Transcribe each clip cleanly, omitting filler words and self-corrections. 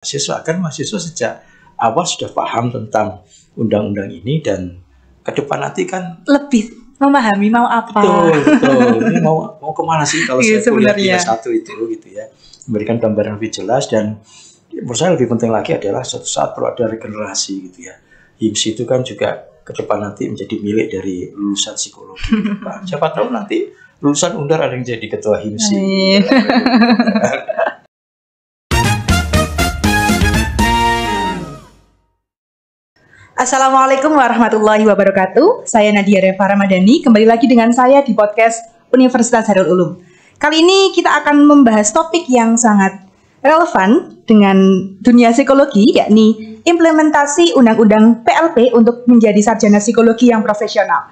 mahasiswa, kan mahasiswa sejak awal sudah paham tentang undang-undang ini dan ke depan nanti kan lebih memahami mau apa. Betul. Ini mau kemana sih kalau saya kuliah di sebenarnya. S1 itu gitu ya. Memberikan gambaran lebih jelas dan menurut saya lebih penting lagi adalah suatu saat perlu ada regenerasi gitu ya. HIMSI itu kan juga ke depan nanti menjadi milik dari lulusan psikologi. Pak. Siapa tahu nanti lulusan Undar ada yang jadi ketua HIMSI. Amin. Assalamualaikum warahmatullahi wabarakatuh. Saya Nadia Reva Ramadhani. Kembali lagi dengan saya di podcast Universitas Darul Ulum. Kali ini kita akan membahas topik yang sangat relevan dengan dunia psikologi, yakni implementasi Undang-Undang PLP untuk menjadi sarjana psikologi yang profesional.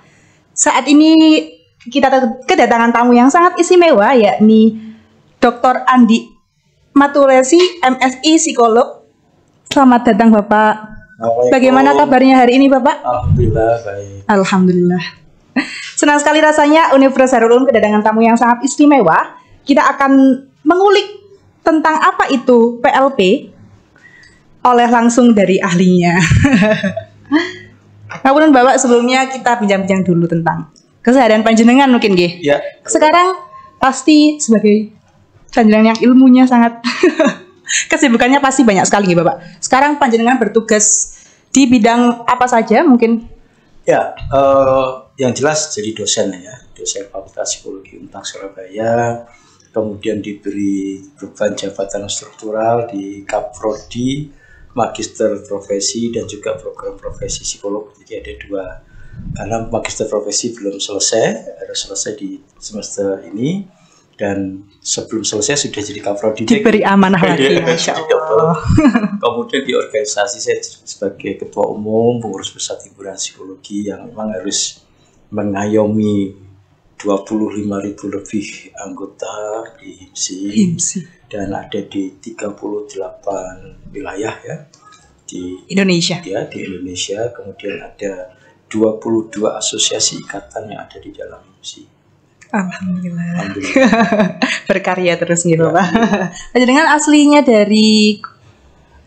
Saat ini kita kedatangan tamu yang sangat istimewa, yakni Dr. Andi Maturesi, MSI Psikolog. Selamat datang Bapak. Bagaimana kabarnya hari ini Bapak? Alhamdulillah baik. Alhamdulillah. Senang sekali rasanya Universitas Darul Ulum kedatangan tamu yang sangat istimewa. Kita akan mengulik tentang apa itu PLP oleh langsung dari ahlinya. Namun Bapak, sebelumnya kita bincang-bincang dulu tentang keseharian panjenengan mungkin nggih. Ya. Sekarang pasti sebagai panjenengan yang ilmunya sangat kesibukannya pasti banyak sekali nih Bapak. Sekarang panjenengan bertugas di bidang apa saja mungkin? Ya, yang jelas jadi dosen ya, dosen Fakultas Psikologi Untak Surabaya. Kemudian diberi beban jabatan struktural di Kaprodi, Magister Profesi dan juga program profesi psikolog. Jadi ada dua, karena Magister Profesi belum selesai, harus selesai di semester ini. Dan sebelum selesai sudah jadi Kaprodi. Diberi amanah lagi, Masya Allah. Kemudian di organisasi saya sebagai Ketua Umum Pengurus Pusat Hiburan Psikologi yang memang harus mengayomi 25.000 lebih anggota di HIMSI. Dan ada di 38 wilayah ya di Indonesia. Ya, di Indonesia. Kemudian ada 22 asosiasi ikatan yang ada di dalam HIMSI. Alhamdulillah. Berkarya terus nih Bapak. Ya. Dengan aslinya dari,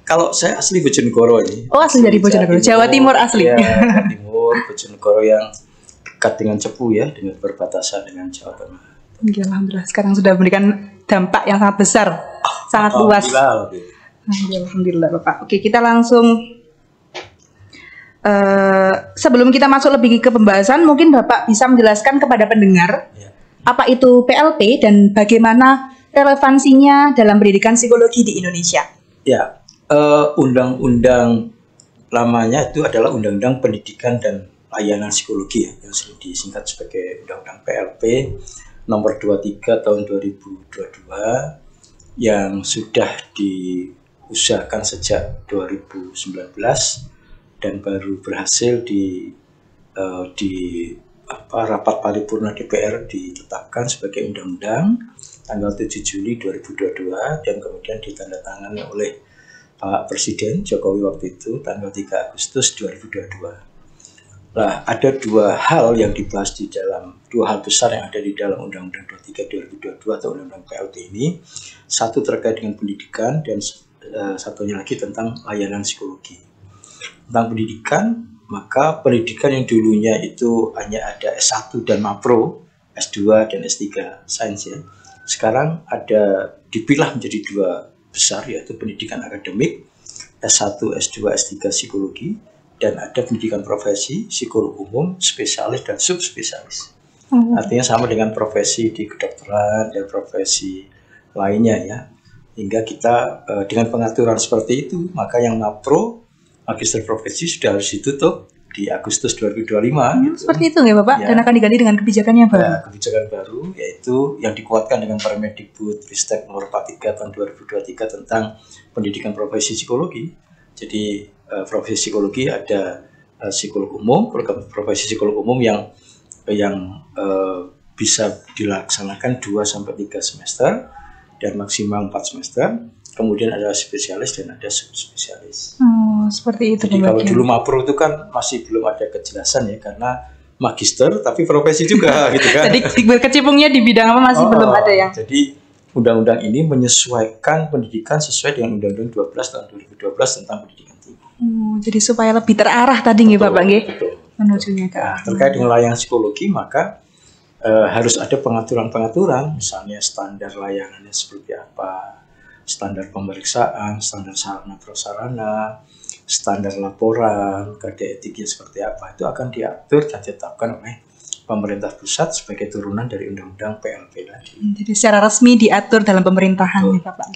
kalau saya asli Bojonegoro ini. Oh, asli dari Bojonegoro, Jawa Timur asli. Ya, Jawa Timur, Bojonegoro yang dekat dengan Cepu ya, dengan berbatasan dengan Jawa Tengah. Ya, alhamdulillah sekarang sudah memberikan dampak yang sangat besar, sangat luas. Alhamdulillah Bapak. Oke, kita langsung sebelum kita masuk lebih ke pembahasan, mungkin Bapak bisa menjelaskan kepada pendengar apa itu PLP dan bagaimana relevansinya dalam pendidikan psikologi di Indonesia. Ya, undang-undang lamanya itu adalah Undang-Undang Pendidikan dan Layanan Psikologi ya, yang sering disingkat sebagai Undang-Undang PLP nomor 23 tahun 2022 yang sudah diusahakan sejak 2019 dan baru berhasil di rapat paripurna DPR ditetapkan sebagai undang-undang tanggal 7 Juli 2022 dan kemudian ditandatangani oleh Pak Presiden Jokowi waktu itu tanggal 3 Agustus 2022. Nah, ada dua hal yang dibahas di dalam, dua hal besar yang ada di dalam Undang-Undang 23 2022 atau Undang-Undang PLP ini. Satu terkait dengan pendidikan dan satunya lagi tentang layanan psikologi. Tentang pendidikan, maka pendidikan yang dulunya itu hanya ada S1 dan Mapro, S2 dan S3 sains ya. Sekarang ada dipilah menjadi dua besar, yaitu pendidikan akademik S1, S2, S3 psikologi, dan ada pendidikan profesi psikolog umum, spesialis dan subspesialis. Artinya sama dengan profesi di kedokteran dan profesi lainnya ya. Hingga kita dengan pengaturan seperti itu, maka yang Mapro Magister Profesi sudah harus ditutup di Agustus 2025. Gitu. Seperti itu nggak Bapak? Ya. Dan akan diganti dengan kebijakan yang baru. Ya, kebijakan baru yaitu yang dikuatkan dengan Permendikbud Ristek nomor 43 tahun 2023 tentang pendidikan profesi psikologi. Jadi profesi psikologi ada psikolog umum, program profesi psikolog umum yang bisa dilaksanakan 2-3 semester dan maksimal 4 semester. Kemudian ada spesialis dan ada subspesialis. Seperti itu. Jadi kalau dulu Mapro itu kan masih belum ada kejelasan ya, karena magister tapi profesi juga gitu kan. Jadi berkecimpungnya di bidang apa masih belum ada yang. Jadi undang-undang ini menyesuaikan pendidikan sesuai dengan Undang-Undang 12 tahun 2012 tentang pendidikan tinggi. Jadi supaya lebih terarah tadi nggih Bapak nggih. Menujunya ke Nah, terkait dengan layanan psikologi maka harus ada pengaturan-pengaturan, misalnya standar layanannya seperti apa, standar pemeriksaan, standar sarana prasarana, standar laporan, kode etiknya seperti apa, itu akan diatur dan ditetapkan oleh pemerintah pusat sebagai turunan dari Undang-Undang PLP tadi. Jadi secara resmi diatur dalam pemerintahan nih Bapak.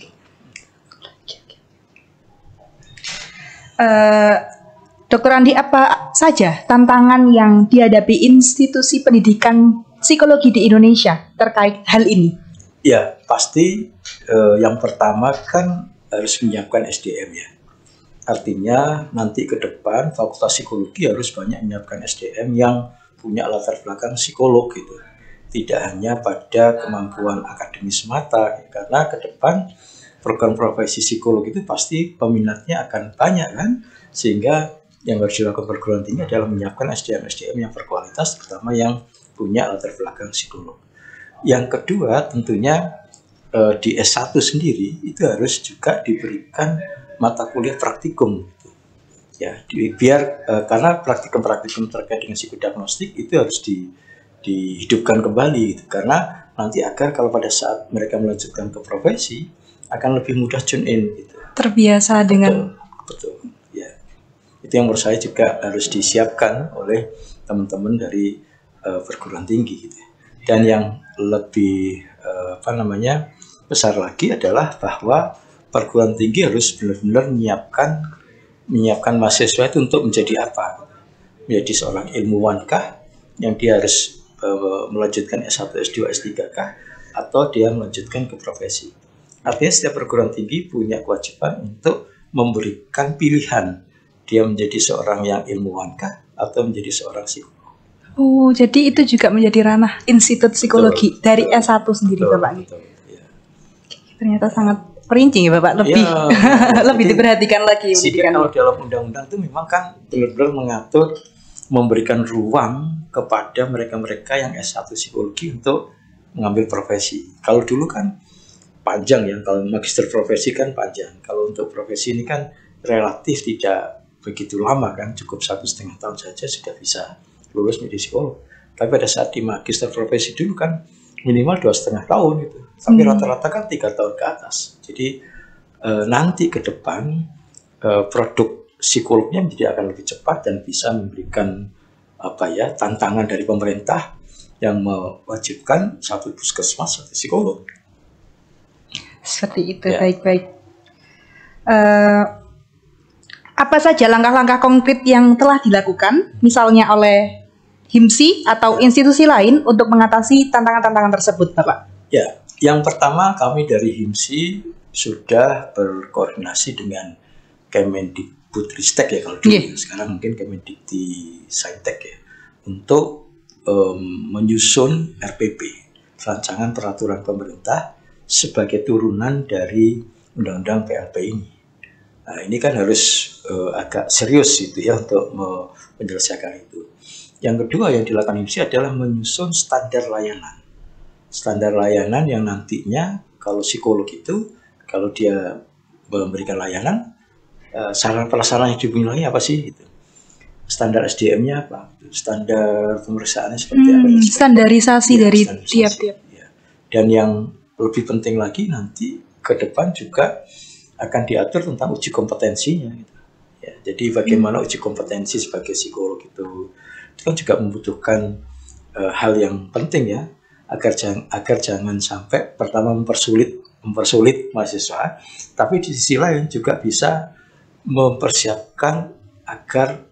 Dokter Andi, apa saja tantangan yang dihadapi institusi pendidikan psikologi di Indonesia terkait hal ini? Ya, pasti yang pertama kan harus menyiapkan SDM ya. Artinya nanti ke depan Fakultas Psikologi harus banyak menyiapkan SDM yang punya latar belakang psikolog gitu. Tidak hanya pada kemampuan akademis semata, karena ke depan program profesi psikolog itu pasti peminatnya akan banyak kan, sehingga yang harus dilakukan perguruan tinggi adalah menyiapkan SDM-SDM yang berkualitas, terutama yang punya latar belakang psikolog. Yang kedua tentunya di S1 sendiri itu harus juga diberikan mata kuliah praktikum gitu. Ya, biar karena praktikum-praktikum terkait dengan psikodiagnostik itu harus dihidupkan kembali gitu. Karena nanti agar kalau pada saat mereka melanjutkan ke profesi akan lebih mudah tune in gitu. Terbiasa dengan betul. Ya. Itu yang menurut saya juga harus disiapkan oleh teman-teman dari perguruan tinggi gitu. Dan yang lebih besar lagi adalah bahwa perguruan tinggi harus benar-benar menyiapkan mahasiswa itu untuk menjadi apa? Menjadi seorang ilmuwankah yang dia harus melanjutkan S1, S2, S3 kah? Atau dia melanjutkan ke profesi? Artinya setiap perguruan tinggi punya kewajiban untuk memberikan pilihan dia menjadi seorang yang ilmuwankah atau menjadi seorang psikolog. Oh, jadi itu juga menjadi ranah Institut Psikologi dari S1 sendiri Bapak. Betul, ya. Ternyata sangat perinci ya Bapak, lebih lebih diperhatikan lagi. Kalau dalam undang-undang itu memang kan benar-benar mengatur, memberikan ruang kepada mereka-mereka yang S1 psikologi untuk mengambil profesi. Kalau dulu kan panjang ya, kalau magister profesi kan panjang. Kalau untuk profesi ini kan relatif tidak begitu lama kan, cukup 1,5 tahun saja sudah bisa lulus menjadi psikolog. Tapi pada saat di magister profesi dulu kan minimal 2,5 tahun gitu. Tapi rata-rata kan 3 tahun ke atas. Jadi nanti ke depan produk psikolognya menjadi akan lebih cepat dan bisa memberikan tantangan dari pemerintah yang mewajibkan satu puskesmas satu psikolog. Seperti itu, ya. Baik-baik. Apa saja langkah-langkah konkret yang telah dilakukan, misalnya oleh HIMSI atau institusi lain untuk mengatasi tantangan-tantangan tersebut, Bapak? Ya, yang pertama kami dari HIMSI sudah berkoordinasi dengan Kemendikbudristek ya kalau dulu, sekarang mungkin Kemendikti-Saintek ya, untuk menyusun RPP, rancangan peraturan pemerintah sebagai turunan dari Undang-Undang PLP ini. Nah, ini kan harus agak serius itu ya untuk menyelesaikan itu. Yang kedua yang dilakukan HIMSI adalah menyusun standar layanan. Standar layanan yang nantinya kalau psikolog itu, kalau dia memberikan layanan, sarana prasarana yang dimiliki apa sih? Gitu. Standar SDM-nya apa? Standar pemeriksaannya seperti apa? Standarisasi dari tiap-tiap. Ya. Dan yang lebih penting lagi nanti ke depan juga akan diatur tentang uji kompetensinya. Gitu. Ya, jadi bagaimana uji kompetensi sebagai psikolog itu kan juga membutuhkan hal yang penting ya, agar jangan sampai pertama mempersulit mahasiswa, tapi di sisi lain juga bisa mempersiapkan agar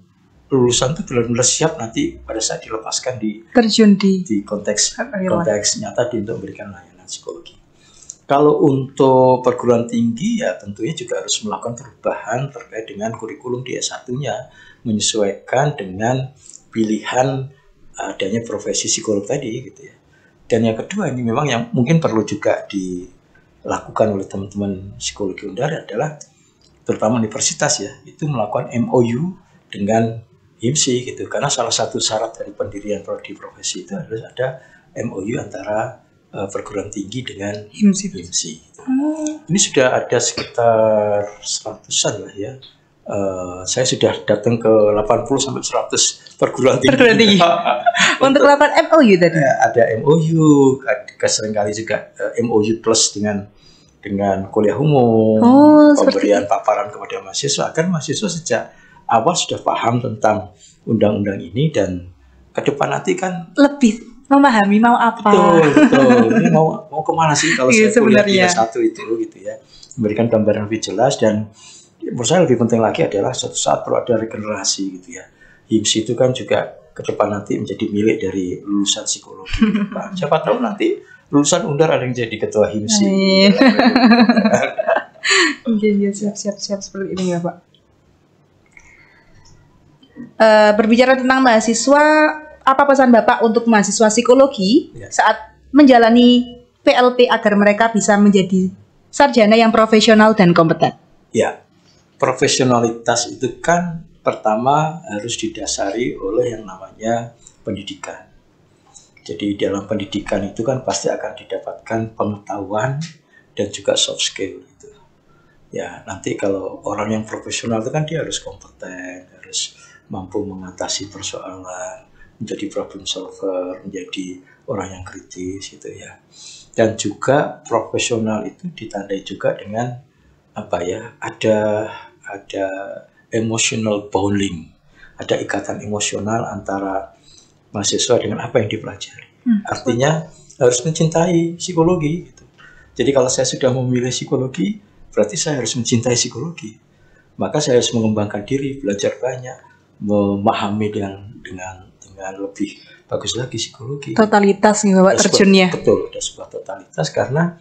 lulusan itu benar-benar siap nanti pada saat dilepaskan terjun di konteks nyata untuk memberikan layanan psikologi. Kalau untuk perguruan tinggi ya tentunya juga harus melakukan perubahan terkait dengan kurikulum di S1-nya, menyesuaikan dengan pilihan adanya profesi psikolog tadi gitu ya. Dan yang kedua ini memang yang mungkin perlu juga dilakukan oleh teman-teman psikologi undara adalah terutama universitas ya, itu melakukan MOU dengan HIMSI gitu. Karena salah satu syarat dari pendirian prodi profesi itu harus ada MOU antara perguruan tinggi dengan HIMSI. HIMSI. Ini sudah ada sekitar 100-an lah ya. Saya sudah datang ke 80 sampai 100 perguruan tinggi. Untuk melakukan MOU tadi. Ada MOU, seringkali juga MOU plus dengan kuliah umum, pemberian paparan kepada mahasiswa. Kan mahasiswa sejak awal sudah paham tentang undang-undang ini, dan ke depan nanti kan lebih memahami mau apa. Betul. Ini mau kemana sih kalau saya kuliah di S1 itu gitu ya. Memberikan gambaran lebih jelas, dan menurut saya lebih penting lagi adalah suatu saat perlu ada regenerasi gitu ya. HIMSI itu kan juga ke depan nanti menjadi milik dari lulusan psikologi. Siapa tahu nanti lulusan Undar ada yang jadi ketua HIMSI. Iya, siap seperti ini ya Pak. Berbicara tentang mahasiswa, apa pesan Bapak untuk mahasiswa psikologi saat menjalani PLP agar mereka bisa menjadi sarjana yang profesional dan kompeten? Ya, profesionalitas itu kan pertama harus didasari oleh yang namanya pendidikan. Jadi dalam pendidikan itu kan pasti akan didapatkan pengetahuan dan juga soft skill gitu. Ya, nanti kalau orang yang profesional itu kan dia harus kompeten, harus mampu mengatasi persoalan, menjadi problem solver, menjadi orang yang kritis gitu ya. Dan juga profesional itu ditandai juga dengan apa ya? Ada emotional bonding, ada ikatan emosional antara mahasiswa dengan apa yang dipelajari. Artinya harus mencintai psikologi gitu. Jadi kalau saya sudah memilih psikologi, berarti saya harus mencintai psikologi. Maka saya harus mengembangkan diri, belajar banyak, memahami dengan lebih bagus lagi psikologi. Totalitas nih Bapak terjunnya. Betul, ada sebuah totalitas, karena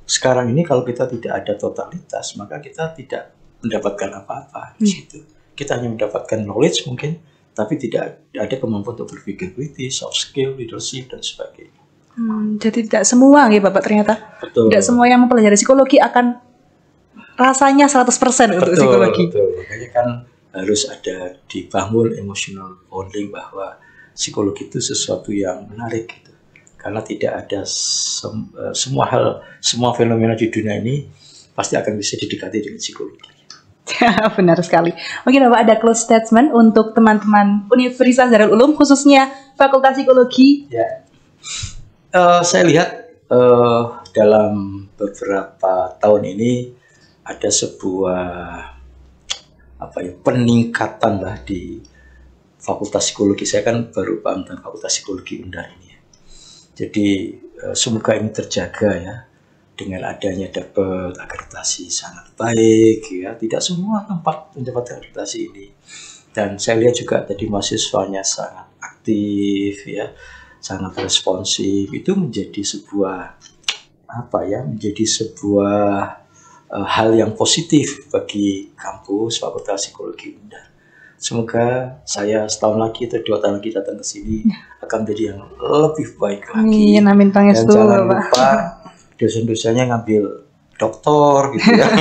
sekarang ini kalau kita tidak ada totalitas, maka kita tidak mendapatkan apa-apa di situ. Kita hanya mendapatkan knowledge mungkin, tapi tidak ada kemampuan untuk berpikir kritis, soft skill, leadership, dan sebagainya. Jadi tidak semua ya Bapak ternyata. Betul. Tidak semua yang mempelajari psikologi akan rasanya 100% untuk psikologi. Betul, makanya kan harus ada dibangun emotional bonding bahwa psikologi itu sesuatu yang menarik gitu. Karena tidak ada semua fenomena di dunia ini pasti akan bisa didekati dengan psikologi. Benar sekali. Mungkin Bapak ada close statement untuk teman-teman Universitas Darul Ulum, khususnya Fakultas Psikologi. Ya, saya lihat dalam beberapa tahun ini ada sebuah peningkatan lah di Fakultas Psikologi. Saya kan baru paham tentang Fakultas Psikologi Undar ini. Jadi semoga ini terjaga ya. Dengan adanya dapat akreditasi sangat baik ya, tidak semua tempat mendapat akreditasi ini. Dan saya lihat juga tadi mahasiswanya sangat aktif ya, sangat responsif. Itu menjadi sebuah hal yang positif bagi kampus Fakultas Psikologi Undar. Semoga saya setahun lagi atau 2 tahun lagi datang ke sini akan menjadi yang lebih baik lagi. Amin, pangestu, dan jangan lupa dosen-dosennya ngambil doktor gitu ya.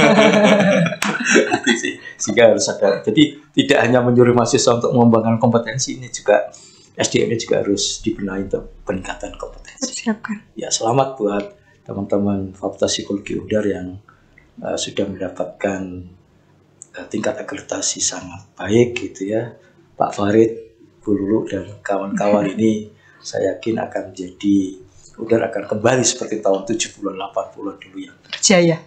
Sehingga harus ada. Jadi tidak hanya menyuruh mahasiswa untuk mengembangkan kompetensi, ini juga SDM-nya juga harus dibenahi untuk peningkatan kompetensi. Siapkan. Ya, selamat buat teman-teman Fakultas Psikologi Undar yang sudah mendapatkan tingkat akreditasi sangat baik gitu ya. Pak Farid, Bu Lulu dan kawan-kawan ini saya yakin akan menjadi Undar akan kembali seperti tahun 70-an 80-an dulu yang berjaya.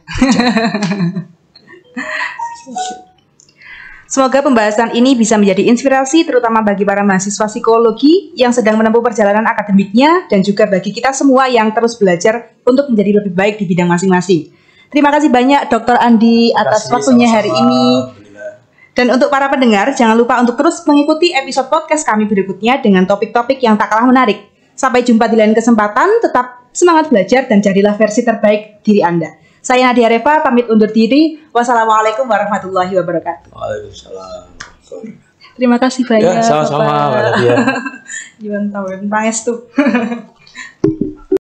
Semoga pembahasan ini bisa menjadi inspirasi terutama bagi para mahasiswa psikologi yang sedang menempuh perjalanan akademiknya dan juga bagi kita semua yang terus belajar untuk menjadi lebih baik di bidang masing-masing. Terima kasih banyak Dr. Andi atas waktunya hari ini. Dan untuk para pendengar, jangan lupa untuk terus mengikuti episode podcast kami berikutnya dengan topik-topik yang tak kalah menarik. Sampai jumpa di lain kesempatan, tetap semangat belajar dan jadilah versi terbaik diri Anda. Saya Nadia Reva, pamit undur diri. Wassalamualaikum warahmatullahi wabarakatuh. Waalaikumsalam. Terima kasih banyak. Ya, sama-sama, Mbak Nadia. Pangestu.